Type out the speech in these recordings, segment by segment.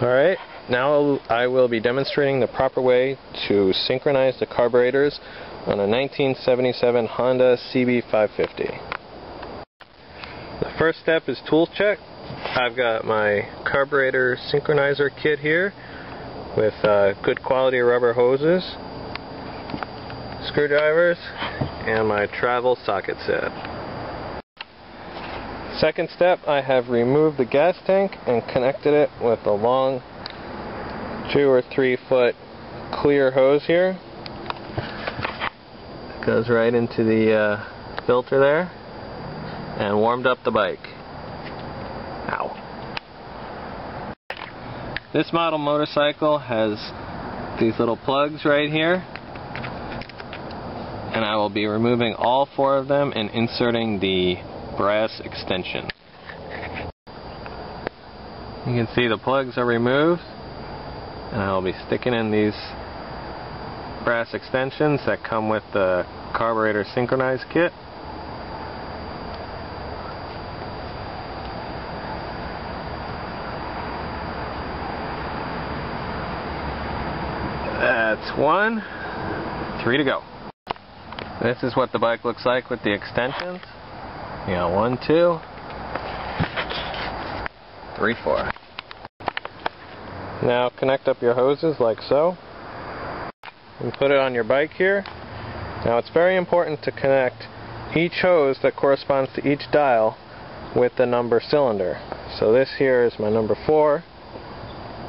Alright, now I will be demonstrating the proper way to synchronize the carburetors on a 1977 Honda CB550. The first step is tools check. I've got my carburetor synchronizer kit here with good quality rubber hoses, screwdrivers, and my travel socket set. Second step, I have removed the gas tank and connected it with a long 2 or 3 foot clear hose here. It goes right into the filter there, and warmed up the bike. Ow. This model motorcycle has these little plugs right here, and I will be removing all 4 of them and inserting the brass extension. You can see the plugs are removed, and I will be sticking in these brass extensions that come with the carburetor synchronize kit. That's 1, 3 to go. This is what the bike looks like with the extensions. You got 1, 2, 3, 4. Now connect up your hoses like so and put it on your bike here. Now it's very important to connect each hose that corresponds to each dial with the number cylinder. So this here is my number 4.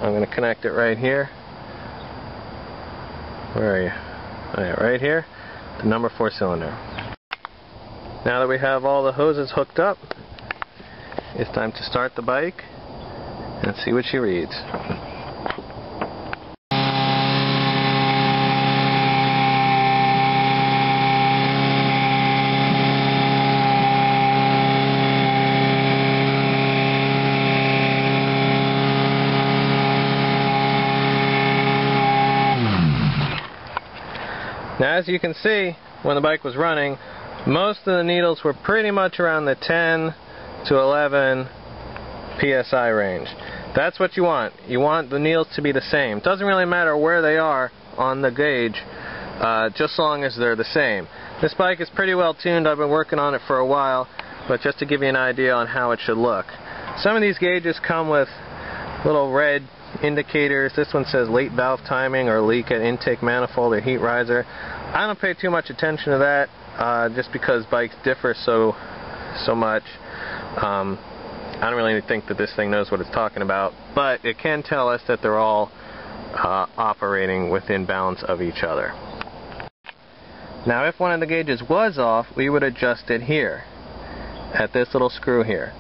I'm going to connect it right here. Where are you? Oh, yeah, right here, the number 4 cylinder. Now that we have all the hoses hooked up, it's time to start the bike and see what she reads. Now as you can see, when the bike was running, most of the needles were pretty much around the 10 to 11 psi range. That's what you want. You want the needles to be the same. It doesn't really matter where they are on the gauge, just as long as they're the same. This bike is pretty well tuned. I've been working on it for a while, but just to give you an idea on how it should look. Some of these gauges come with little red indicators. This one says late valve timing or leak at intake manifold or heat riser. I don't pay too much attention to that. Just because bikes differ so much. I don't really think that this thing knows what it's talking about, but it can tell us that they're all operating within balance of each other. Now if one of the gauges was off, we would adjust it here at this little screw here.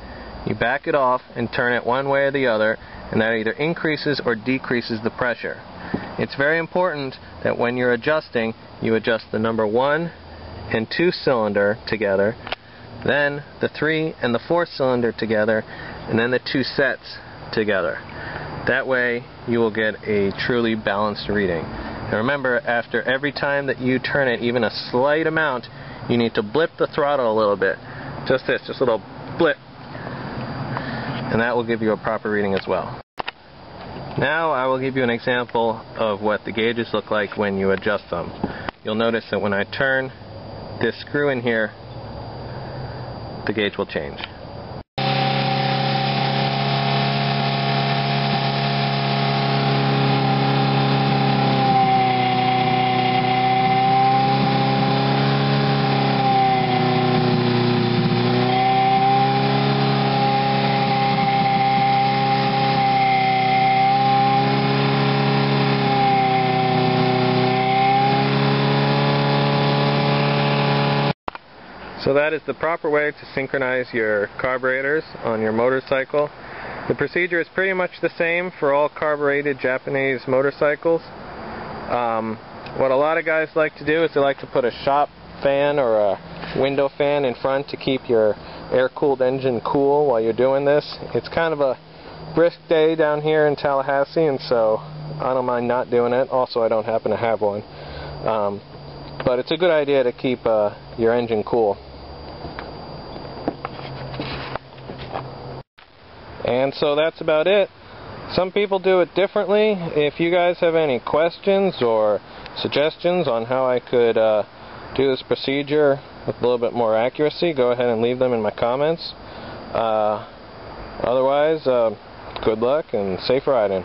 You back it off and turn it one way or the other, and that either increases or decreases the pressure. It's very important that when you're adjusting, you adjust the number 1 and 2 cylinder together, then the 3 and the 4 cylinder together, and then the 2 sets together. That way you will get a truly balanced reading. And remember, after every time that you turn it even a slight amount, you need to blip the throttle a little bit. Just this, just a little blip. And that will give you a proper reading as well. Now I will give you an example of what the gauges look like when you adjust them. You'll notice that when I turn this screw in here, the gauge will change. So that is the proper way to synchronize your carburetors on your motorcycle. The procedure is pretty much the same for all carbureted Japanese motorcycles. What a lot of guys like to do is they like to put a shop fan or a window fan in front to keep your air-cooled engine cool while you're doing this. It's kind of a brisk day down here in Tallahassee, and so I don't mind not doing it. Also, I don't happen to have one. But it's a good idea to keep your engine cool. And so that's about it. Some people do it differently. If you guys have any questions or suggestions on how I could do this procedure with a little bit more accuracy, go ahead and leave them in my comments. Otherwise, good luck and safe riding.